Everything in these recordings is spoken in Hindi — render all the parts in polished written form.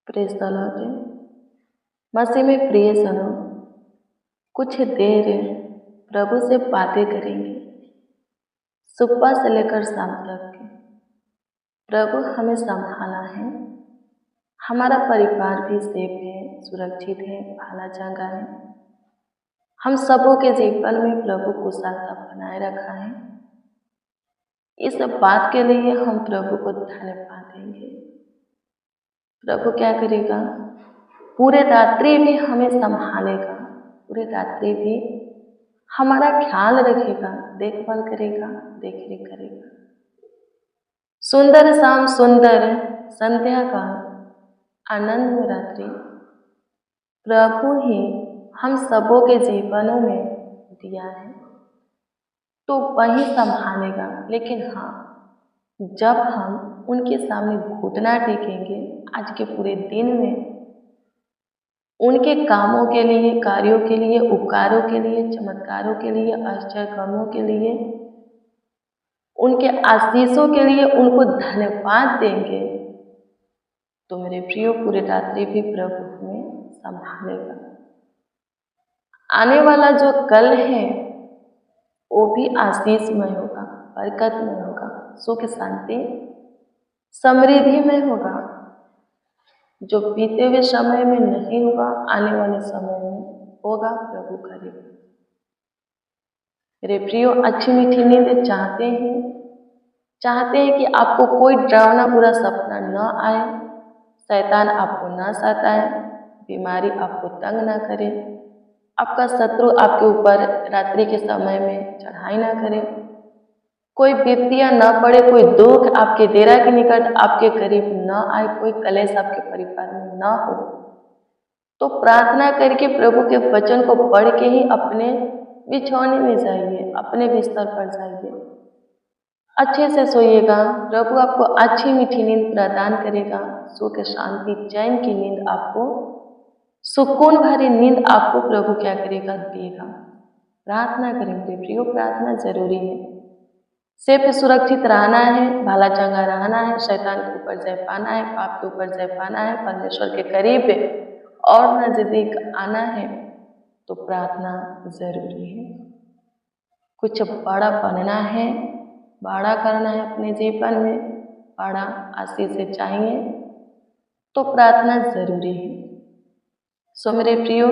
Praise the Lord. मसीह में प्रिय सनो, कुछ देर प्रभु से बातें करेंगे। सुबह से लेकर शाम तक प्रभु हमें संभाला है। हमारा परिवार भी सेफ है, सुरक्षित है, भाला चंगा है। हम सबों के जीवन में प्रभु कुशलता बनाए रखा है। इस बात के लिए हम प्रभु को धन्यवाद देंगे। प्रभु क्या करेगा? पूरे रात्रि भी हमें संभालेगा, पूरे रात्रि भी हमारा ख्याल रखेगा, देखभाल करेगा, देखरेख करेगा। सुंदर शाम, सुंदर संध्या का आनंद रात्रि प्रभु ही हम सबों के जीवनों में दिया है, तो वही संभालेगा। लेकिन हाँ, जब हम उनके सामने घुटना टेकेंगे, आज के पूरे दिन में उनके कामों के लिए, कार्यों के लिए, उपकारों के लिए, चमत्कारों के लिए, आश्चर्य कर्मों के लिए, उनके आशीषों के लिए उनको धन्यवाद देंगे, तो मेरे प्रियो पूरे रात्रि भी प्रभु हमें संभालेगा। आने वाला जो कल है वो भी आशीषमय होगा, बरकतमय होगा, सुख शांति समृद्धि में होगा। जो बीते हुए समय में नहीं होगा, आने वाले समय में होगा, प्रभु करेगा। मेरे प्रियो, अच्छी मीठी नींद चाहते हैं कि आपको कोई डरावना बुरा सपना न आए, शैतान आपको न सताए, बीमारी आपको तंग ना करे, आपका शत्रु आपके ऊपर रात्रि के समय में चढ़ाई ना करे, कोई विपत्तियां न पड़े, कोई दुख आपके डेरा के निकट आपके करीब न आए, कोई कलेश आपके परिवार में न हो, तो प्रार्थना करके प्रभु के वचन को पढ़ के ही अपने बिछौने में जाइए, अपने बिस्तर पर जाइए, अच्छे से सोइएगा। प्रभु आपको अच्छी मीठी नींद प्रदान करेगा, सुख शांति चैन की नींद, आपको सुकून भरी नींद आपको प्रभु क्या करेगा? देगा। प्रार्थना करेंगे प्रियो, प्रार्थना जरूरी है। सेफ सुरक्षित रहना है, भाला चंगा रहना है, शैतान के ऊपर जय पाना है, पाप के ऊपर जय पाना है, परमेश्वर के करीब और नजदीक आना है, तो प्रार्थना जरूरी है। कुछ बड़ा बनना है, बड़ा करना है अपने जीवन में, बड़ा आशीष से चाहिए, तो प्रार्थना जरूरी है। सो मेरे प्रियो,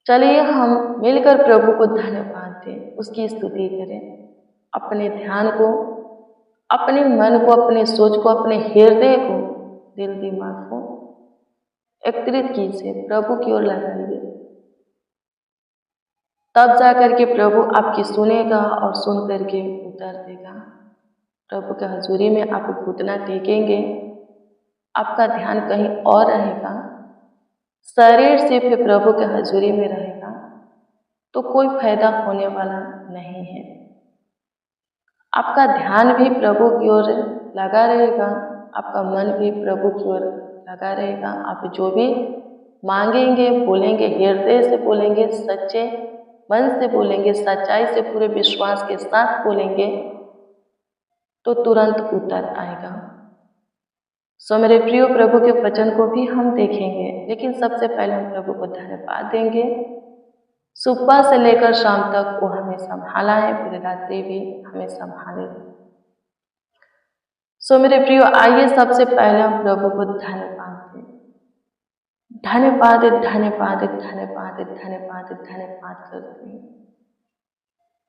चलिए हम मिलकर प्रभु को धन्यवाद दें, उसकी स्तुति करें। अपने ध्यान को, अपने मन को, अपने सोच को, अपने हृदय को, दिल दिमाग को एकत्रित कीजिए, प्रभु की ओर लगाइए, तब जाकर के प्रभु आपकी सुनेगा और सुन करके उत्तर देगा। प्रभु के हजूरी में आप घुटना टेकेंगे, आपका ध्यान कहीं और रहेगा, शरीर सिर्फ प्रभु के हजूरी में रहेगा, तो कोई फायदा होने वाला नहीं है। आपका ध्यान भी प्रभु की ओर लगा रहेगा, आपका मन भी प्रभु की ओर लगा रहेगा। आप जो भी मांगेंगे, बोलेंगे, हृदय से बोलेंगे, सच्चे मन से बोलेंगे, सच्चाई से पूरे विश्वास के साथ बोलेंगे, तो तुरंत उत्तर आएगा। सो मेरे प्रियो, प्रभु के वचन को भी हम देखेंगे, लेकिन सबसे पहले हम प्रभु को धन्यवाद देंगे। सुबह से लेकर शाम तक वो हमें संभाला है, पूरी रात्रि भी हमें संभालेगा। सो मेरे प्रियो, आइए सबसे पहले हम प्रभु को धन्यवाद दें। धन्यवाद धन्यवाद धन्यवाद धन्यवाद धन्यवाद करते हैं,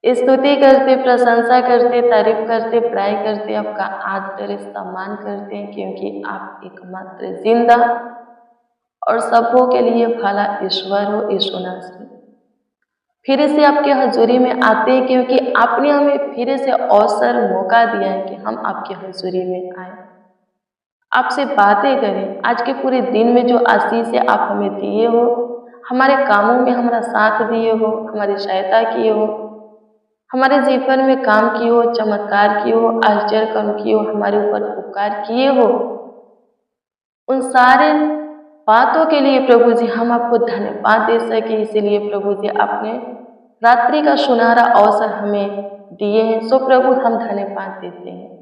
स्तुति करते, प्रशंसा करते, तारीफ करते, बड़ाई करते, आपका आदर सम्मान करते हैं, क्योंकि आप एकमात्र जिंदा और सबों के लिए भला ईश्वर हो, यीशु नासरी। फिर से आपके हजूरी में आते हैं, क्योंकि आपने हमें फिर से अवसर, मौका दिया है कि हम आपके हजूरी में आए, आपसे बातें करें। आज के पूरे दिन में जो आशीष है आप हमें दिए हो, हमारे कामों में हमारा साथ दिए हो, हमारी सहायता किए हो, हमारे जीवन में काम किए हो, चमत्कार किए हो, आश्चर्य कर्म किए हो, हमारे ऊपर उपकार किए हो, उन सारे बातों के लिए प्रभु जी हम आपको धन्यवाद दे सके। इसीलिए प्रभु जी आपने रात्रि का सुनहरा अवसर हमें दिए हैं, सो प्रभु हम धन्यवाद देते हैं।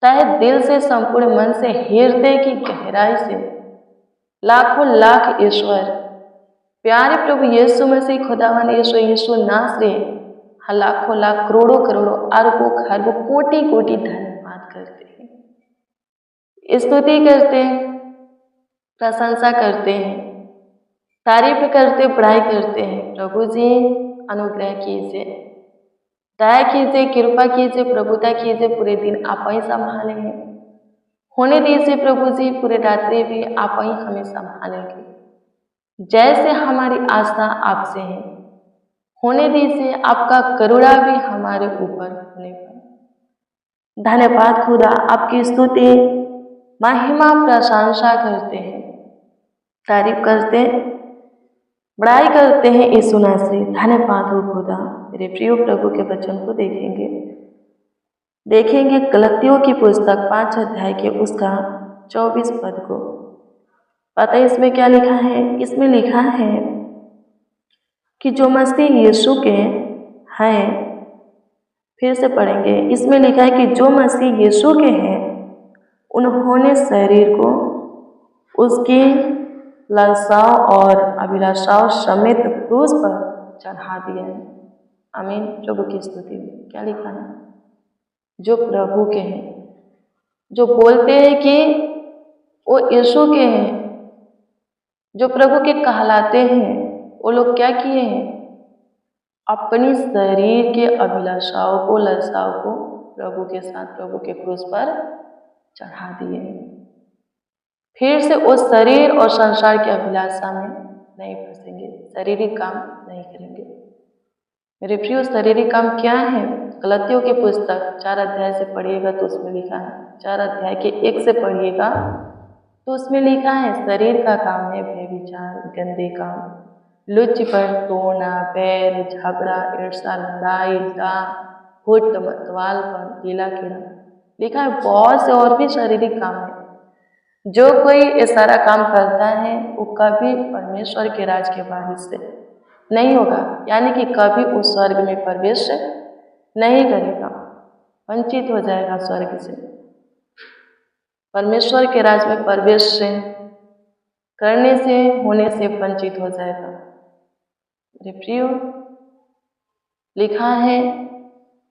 तहे दिल से, संपूर्ण मन से, हृदय की गहराई से लाखों लाख ईश्वर, प्यारे प्रभु यीशु मसीह, खुदावन यीशु नासरी, लाखों लाख, करोड़ों करोड़ों, अरबों खरबों, कोटि कोटि धन्यवाद करते हैं, स्तुति करते हैं, प्रशंसा करते हैं, तारीफ करते, बड़ाई करते हैं। प्रभु जी अनुग्रह कीजिए, दया कीजिए, कृपा कीजिए, प्रभुता कीजिए। पूरे दिन आप ही संभालेंगे, होने दीजिए प्रभु जी, पूरे रात्रि भी आप ही हमें संभालेंगे। जैसे हमारी आस्था आपसे है, होने दीजिए आपका करुणा भी हमारे ऊपर होने पर। धन्यवाद खुदा, आपकी स्तुति, महिमा, प्रशंसा करते हैं, तारीफ करते हैं, बड़ाई करते हैं यीशु नासरी। धन्यवाद हो खुदा। मेरे प्रिय प्रभु के वचन को देखेंगे गलतियों की पुस्तक 5 अध्याय के उसका 24 पद को। पता है इसमें क्या लिखा है? इसमें लिखा है कि जो मसीह यीशु के हैं, फिर से पढ़ेंगे। इसमें लिखा है कि जो मसीह यीशु के हैं, उन्होंने शरीर को उसकी लालसाओं और अभिलाषाओं समेत क्रूस पर चढ़ा दिया है। आमीन। प्रभु की स्तुति। क्या लिखा है? जो प्रभु के हैं, जो बोलते हैं कि वो यीशु के हैं, जो प्रभु के कहलाते हैं, वो लोग क्या किए हैं? अपनी शरीर के अभिलाषाओं को, ललसाओं को प्रभु के साथ, प्रभु के क्रूस पर चढ़ा दिए हैं। फिर से वो शरीर और संसार की अभिलाषा में नहीं फंसेंगे, शारीरिक काम नहीं करेंगे। मेरे प्रिय, शारीरिक काम क्या है? गलतियों की पुस्तक 4 अध्याय से पढ़िएगा तो उसमें लिखा है, 4 अध्याय के 1 से पढ़िएगा तो उसमें लिखा है, शरीर का काम है व्यभिचार, गंदे काम, लुच्चपन, टोना, बैर, झगड़ा, ईर्ष्या, लड़ाई, हुट, मतवालपन, कीला कीड़ा। लिखा है बहुत से और भी शारीरिक काम है। जो कोई ये सारा काम करता है वो कभी परमेश्वर के राज के वारिस से नहीं होगा, यानी कि कभी उस स्वर्ग में प्रवेश नहीं करेगा, वंचित हो जाएगा स्वर्ग से। परमेश्वर के राज में प्रवेश से करने से, होने से वंचित हो जाएगा। मेरे प्रियो, लिखा है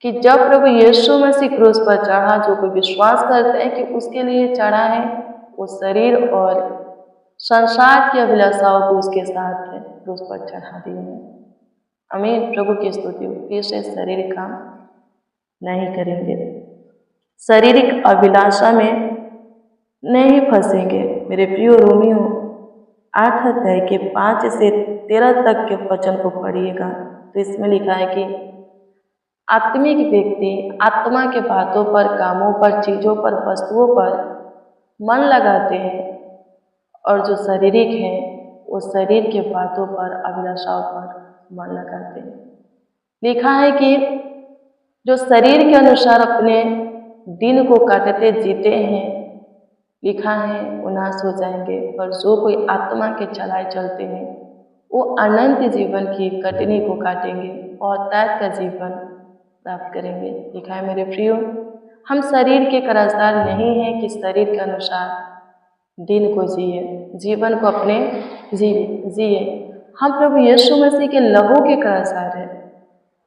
कि जब प्रभु यीशु मसीह क्रूस पर चढ़ा, जो कोई विश्वास करते हैं कि उसके लिए चढ़ा है, वो शरीर और संसार की अभिलाषाओं को उसके साथ क्रूस पर चढ़ा दिए हैं। आमीन। प्रभु की स्तुति हो। फिर से शारीरिक काम नहीं करेंगे, शारीरिक अभिलाषा में नहीं फंसेंगे। मेरे प्रियो रोमियो 8 अध्याय के 5 से 13 तक के वचन को पढ़िएगा तो इसमें लिखा है कि आत्मिक व्यक्ति आत्मा के बातों पर, कामों पर, चीजों पर, वस्तुओं पर मन लगाते हैं, और जो शारीरिक है वो शरीर के बातों पर, अभिलाषाओं पर मन लगाते हैं। लिखा है कि जो शरीर के अनुसार अपने दिन को काटते जीते हैं, लिखा है वो नाश हो जाएंगे, पर जो कोई आत्मा के चलाए चलते हैं वो अनंत जीवन की कटनी को काटेंगे और तैर का जीवन प्राप्त करेंगे। लिखा है मेरे प्रियो, हम शरीर के करारदार नहीं हैं कि शरीर के अनुसार दिन को जिए, जीवन को अपने जिए। हम प्रभु यीशु मसीह के लहू के करारदार हैं।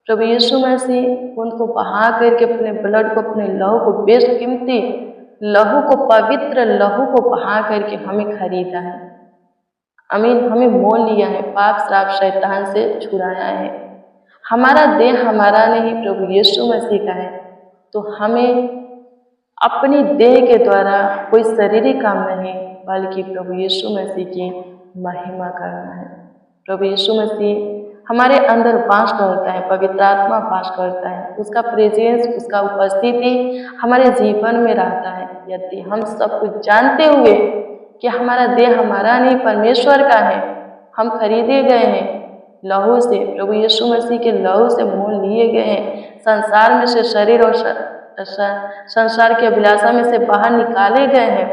प्रभु यीशु मसीह उनको बहा करके, अपने ब्लड को, अपने लहू को, बेशकीमती लहू को, पवित्र लहू को बहा करके हमें खरीदा है। आमीन। हमें मोल लिया है, पाप, श्राप, शैतान से छुड़ाया है। हमारा देह हमारा नहीं, प्रभु यीशु मसीह का है। तो हमें अपनी देह के द्वारा कोई शारीरिक काम नहीं, बल्कि प्रभु यीशु मसीह की महिमा करना है। प्रभु यीशु मसीह हमारे अंदर वास करता है, पवित्र आत्मा वास करता है, उसका प्रेजेंस, उसका उपस्थिति हमारे जीवन में रहता है। यदि हम सब कुछ जानते हुए कि हमारा देह हमारा नहीं, परमेश्वर का है, हम खरीदे गए हैं लहू से, प्रभु यीशु मसीह के लहू से मोल लिए गए हैं, संसार में से, शरीर और संसार की अभिलाषा में से बाहर निकाले गए हैं,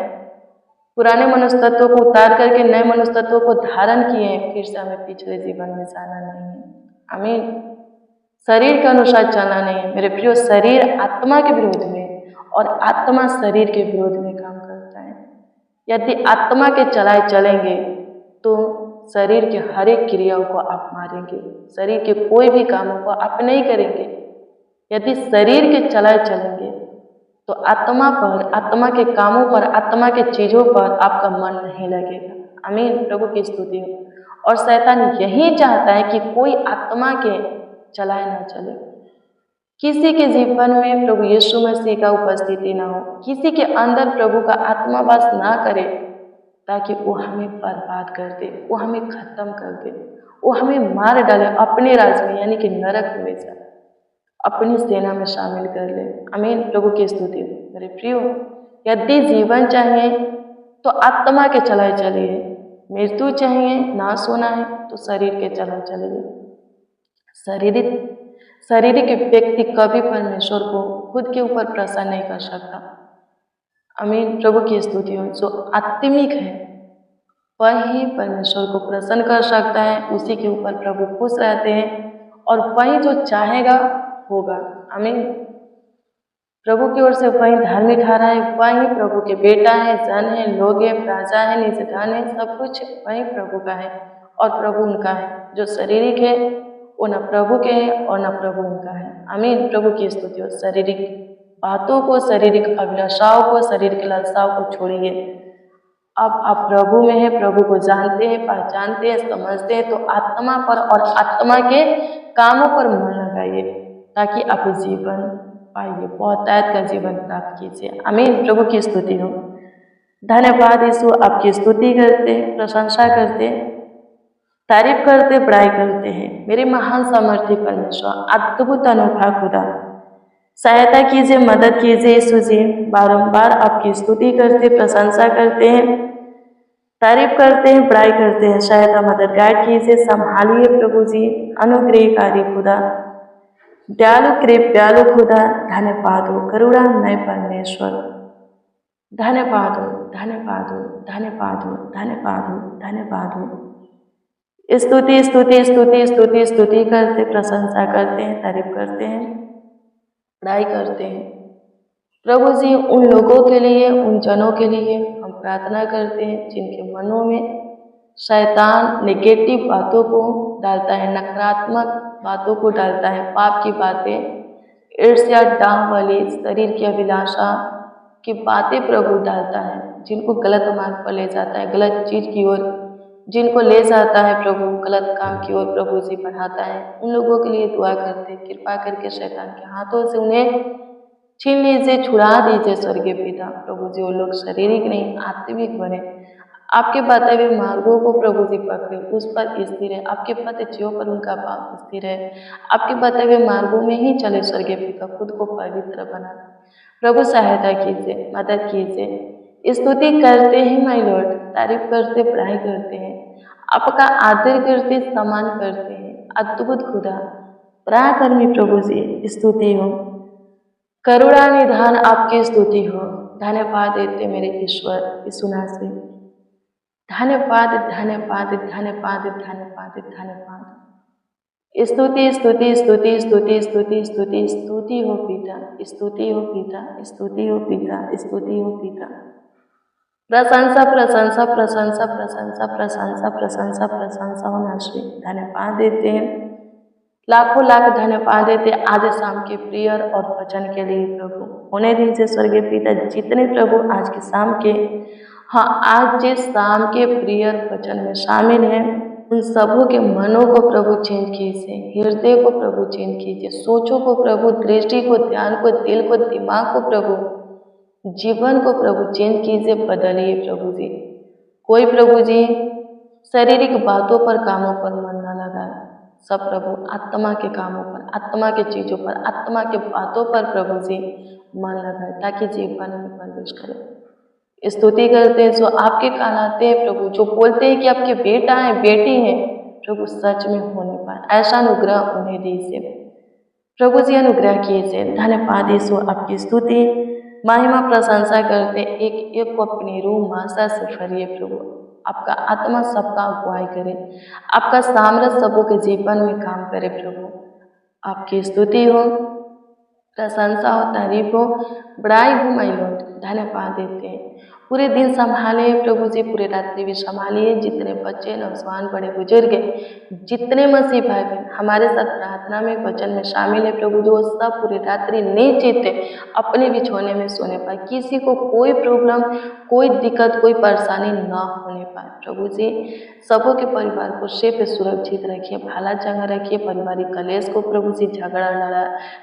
पुराने मनुष्य तत्वों को उतार करके नए मनुष्य तत्वों को धारण किए हैं। फिर से हमें पिछले जीवन में जाना नहीं है। आमीन। शरीर के अनुसार चलना नहीं है मेरे प्रियो। शरीर आत्मा के विरोध में और आत्मा शरीर के विरोध में काम करता है। यदि आत्मा के चलाए चलेंगे तो शरीर के हर एक क्रियाओं को आप मारेंगे, शरीर के कोई भी कामों को आप नहीं करेंगे। यदि शरीर के चलाए चलेंगे तो आत्मा पर, आत्मा के कामों पर, आत्मा के चीज़ों पर आपका मन नहीं लगेगा। आमीन, प्रभु की स्तुति हो। और शैतान यही चाहता है कि कोई आत्मा के चलाए ना चले, किसी के जीवन में प्रभु यीशु मसीह का उपस्थिति ना हो, किसी के अंदर प्रभु का आत्मा वास ना करे, ताकि वो हमें बर्बाद कर दे, वो हमें खत्म कर दे, वो हमें मार डाले अपने राज में, यानी कि नरक में जा अपनी सेना में शामिल कर ले। आमीन, प्रभु की स्तुति। मेरे प्रियो, यदि जीवन चाहिए तो आत्मा के चलाए चलिए, मृत्यु चाहिए, नाश होना है तो शरीर के चलाए चलिए। शारीरिक व्यक्ति कभी परमेश्वर को खुद के ऊपर प्रसन्न नहीं कर सकता। आमीन, प्रभु की स्तुति हो। जो आत्मिक है वह ही परमेश्वर को प्रसन्न कर सकता है, उसी के ऊपर प्रभु खुश रहते हैं और वही जो चाहेगा होगा। आमीन, प्रभु की ओर से वही धर्मी ठहरा है, वही प्रभु के बेटा है, जन है, लोग है, राजा है, निजधान है, सब कुछ वही प्रभु का है और प्रभु उनका है। जो शारीरिक है वो न प्रभु के है और न प्रभु उनका है। आमीन, प्रभु की स्तुति हो। शारीरिक बातों को, शारीरिक अभिलाषाओं को, शरीर की लालसाओं को छोड़िए। अब आप प्रभु में हैं, प्रभु को जानते हैं, पहचानते हैं, समझते हैं, तो आत्मा पर और आत्मा के कामों पर मन लगाइए, ताकि आप जीवन पाइए, बहुतायत का जीवन प्राप्त कीजिए। आमीन, प्रभु की स्तुति हो। धन्यवाद यीशु, आपकी स्तुति करते, प्रशंसा करते, तारीफ करते, बड़ाई करते हैं। मेरे महान सामर्थ्य परमेश्वर, अद्भुत अनोखा खुदा, सहायता कीजिए, मदद कीजिए यीशु जी। बारंबार आपकी स्तुति करते, प्रशंसा करते हैं, तारीफ करते हैं, बड़ाई करते हैं। सहायता, मदद, गाइड कीजिए, संभालिए प्रभु जी। अनुग्रहकारी खुदा, दयालु कृपालु खुदा, धन्यवाद हो। करुणामय परमेश्वर, धन्यवाद हो, धन्यवाद हो, धन्यवाद हो, धन्यवाद हो, धन्यवाद हो। स्तुति स्तुति स्तुति स्तुति स्तुति करते, प्रशंसा करते हैं, तारीफ करते हैं, बड़ाई करते हैं। प्रभु जी, उन लोगों के लिए, उन जनों के लिए हम प्रार्थना करते हैं जिनके मनों में शैतान नेगेटिव बातों को डालता है, नकारात्मक बातों को डालता है, पाप की बातें, ईर्ष्या, डाह वाली, शरीर की अभिलाषा की बातें प्रभु डालता है, जिनको गलत मार्ग पर ले जाता है, गलत चीज़ की ओर जिनको ले जाता है प्रभु, गलत काम की ओर प्रभु जी बढ़ाता है। उन लोगों के लिए दुआ करते, कृपा करके शैतान के हाथों से उन्हें छीन लीजिए, छुड़ा दीजिए स्वर्गीय पिता। प्रभु जी, वो लोग शारीरिक नहीं आत्मिक बने, आपके बताए हुए मार्गों को प्रभु जी पकड़े, उस पर स्थिर है, आपके पथच्यों पर उनका पाप स्थिर है, आपके बताए हुए मार्गों में ही चले स्वर्गीय पिता, खुद को पवित्र बना। प्रभु सहायता कीजिए, मदद कीजिए। स्तुति करते हैं माय लॉर्ड, तारीफ करते, बड़ाई करते हैं, आपका आदर करते, सम्मान करते हैं। अद्भुत खुदा, पराक्रमी प्रभु जी, स्तुति हो। करुणा निधान आपकी स्तुति हो। धन्यवाद देते मेरे ईश्वर यीशु नासरी, धन्यवाद धन्यवाद धन्यवाद धन्यवाद धन्यवाद। स्तुति स्तुति स्तुति स्तुति स्तुति स्तुति स्तुति हो पिता, स्तुति हो पिता, स्तुति हो पिता, स्तुति हो पिता। प्रशंसा प्रशंसा प्रशंसा प्रशंसा प्रशंसा प्रशंसा प्रशंसा हो नासरी। धन्यवाद देते हैं, लाखों लाख धन्यवाद देते आज शाम के प्रेयर और वचन के लिए प्रभु। होने दीजिए स्वर्गीय पिता, जितने प्रभु आज के शाम के, हाँ आज जिस शाम के प्रेयर वचन में शामिल हैं, उन सबों के मनों को प्रभु चेंज कीजिए, हृदय को प्रभु चेंज कीजिए, सोचों को प्रभु, दृष्टि को, ध्यान को, दिल को, दिमाग को प्रभु, जीवन को प्रभु चेंज कीजिए, बदलिए प्रभु जी। कोई प्रभु जी शारीरिक बातों पर, कामों पर मन न लगाए, सब प्रभु आत्मा के कामों पर, आत्मा के चीज़ों पर, आत्मा के बातों पर प्रभु जी मन लगाए, ताकि जीवन में प्रवेश करें। स्तुति करते हैं जो आपके कहलाते हैं प्रभु, जो बोलते हैं कि आपके बेटा है, बेटी है, प्रभु सच में होने पाए, ऐसा अनुग्रह उन्हें दीजिए प्रभु जी, अनुग्रह कीजिए। धन्यवाद यीशु, आपकी स्तुति महिमा प्रशंसा करते, एक एक को अपनी रूह मासा से भरिए प्रभु। आपका आत्मा सबका अगुवाई करे, आपका सामर्थ्य सबों के जीवन में काम करे प्रभु। आपकी स्तुति हो, प्रशंसा हो, तारीफ हो, बड़ाई हो माय लॉर्ड, धन्यवाद देते हैं। पूरे दिन संभाले प्रभु जी, पूरे रात्रि भी संभालिए। जितने बच्चे, नौजवान, बड़े बुजुर्ग, जितने मसीह भाई बहन हमारे साथ प्रार्थना में, वचन में शामिल है प्रभु जी, वो सब पूरी रात्रि नींद अपने बिछौने में सोने पाए। किसी को कोई प्रॉब्लम, कोई दिक्कत, कोई परेशानी ना होने पाए प्रभु जी। सबों के परिवार को सेफ सुरक्षित रखिए, भला चंगा रखिए। पारिवारिक कलेश को प्रभु जी, झगड़ा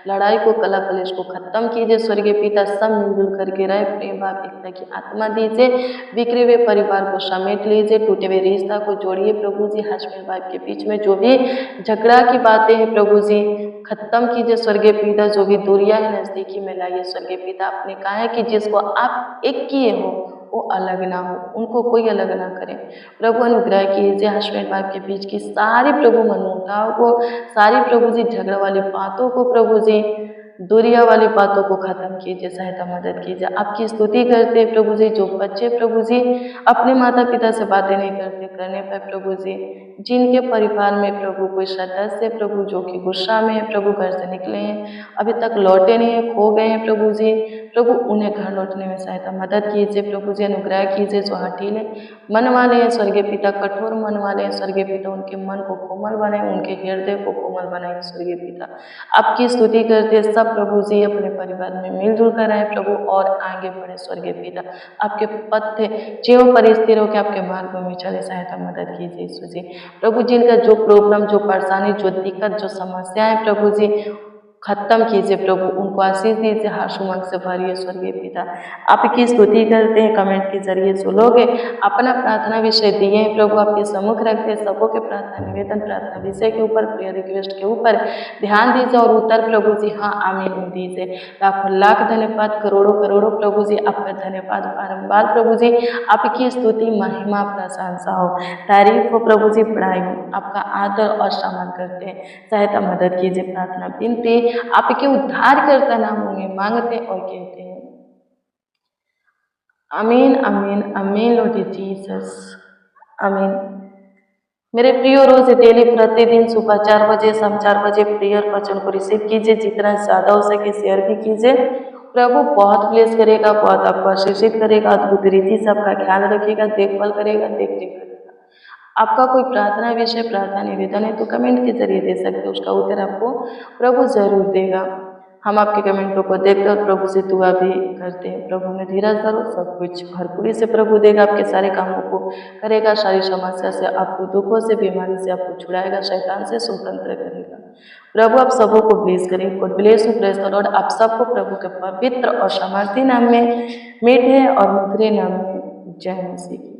लड़ाई को, कला कलेश को खत्म कीजिए। स्वर्गीय पिता सब मिलजुल करके रहे, प्रेम भाव एकता की आत्मा दीजिए। बिखरे हुए परिवार को समेट लीजिए, टूटे हुए रिश्ता को जोड़िए प्रभु जी। हस्बैंड वाइफ के बीच में जो भी झगड़ा की बातें हैं प्रभु जी, खत्म कीजिए स्वर्गीय पिता। जो भी दूरियां है नजदीकी में लाइए स्वर्गीय पिता। आपने कहा है कि जिसको आप एक किए हो वो अलग ना हो, उनको कोई अलग ना करे प्रभु। अनुग्रह कीजिए हस्बैंड वाइफ के बीच की सारी प्रभु मनमुटाव को, सारी प्रभु जी झगड़ा वाली बातों को प्रभु जी, दूरिया वाली बातों को खत्म कीजिए, सहायता मदद कीजिए। आपकी स्तुति करते हैं प्रभु जी। जो बच्चे प्रभु जी अपने माता पिता से बातें नहीं करते, करने पर प्रभु जी, जिनके परिवार में प्रभु कोई सदस्य प्रभु जो कि गुस्सा में है प्रभु, घर से निकले हैं अभी तक लौटे नहीं है, खो गए हैं प्रभु जी, प्रभु उन्हें घर लौटने में सहायता मदद कीजिए प्रभु जी। अनुग्रह कीजिए। जो हठीले मन वाले हैं स्वर्गीय पिता, कठोर मन वाले हैं स्वर्गीय पिता, उनके मन को कोमल बनाए, उनके हृदय को कोमल बनाए स्वर्गीय पिता। आपकी स्तुति करते सब प्रभु जी अपने परिवार में मिलजुल कर आए प्रभु और आगे बढ़े स्वर्गीय पिता। आपके पथ जीवन पर स्थिर होकर आपके मार्गों में चले, सहायता मदद कीजिए यीशु जी। प्रभु जिनका जो प्रॉब्लम, जो परेशानी, जो दिक्कत, जो समस्याएं प्रभु जी खत्म कीजिए प्रभु, उनको आशीष दीजिए, हर्ष उमंग से भरिए स्वर्गीय पिता। आपकी स्तुति करते हैं कमेंट के जरिए जो लोग अपना प्रार्थना विषय दिए हैं प्रभु, आपके सम्मुख रखते हैं। सबों के प्रार्थना निवेदन, प्रार्थना विषय के ऊपर, प्रेयर रिक्वेस्ट के ऊपर ध्यान दीजिए और उत्तर प्रभु जी हाँ आमीन दीजिए। लाखों लाख धन्यवाद, करोड़ों करोड़ों प्रभु जी आपका धन्यवाद बारंबार प्रभु जी। आपकी स्तुति, महिमा, प्रशंसा हो, तारीफ हो प्रभु जी, बड़ाई हो। आपका आदर और सम्मान करते हैं, सहायता मदद कीजिए। प्रार्थना विनती आपके उद्धार करता नामों में मांगते और कहते हैं आमीन आमीन आमीन लॉर्ड जीसस, आमीन। मेरे प्रियो, रोज डेली प्रतिदिन सुबह 4 बजे, शाम 4 बजे प्रेयर वचन को रिसीव कीजिए। जितना ज़्यादा हो सके शेयर भी कीजिए। प्रभु बहुत ब्लेस करेगा, बहुत आपको आशीषित करेगा, अद्भुत रीति से आपका ख्याल रखेगा, देखभाल करेगा, देख रेख करेगा। आपका कोई प्रार्थना विषय, प्रार्थना निवेदन है तो कमेंट के जरिए दे सकते हो, उसका उत्तर आपको प्रभु जरूर देगा। हम आपके कमेंटों को देखते और प्रभु से दुआ भी करते हैं। प्रभु में धीरज धरो, सब कुछ भरपूरी से प्रभु देगा, आपके सारे कामों को करेगा, सारी समस्या से, आपको दुखों से, बीमारी से आपको छुड़ाएगा, शैतान से स्वतंत्र करेगा। प्रभु आप सबों को ब्लेस करें। God bless you, praise the Lord. आप सबको प्रभु के पवित्र और सामर्थी नाम में, मीठे और मधुरे नाम में जय मसीह।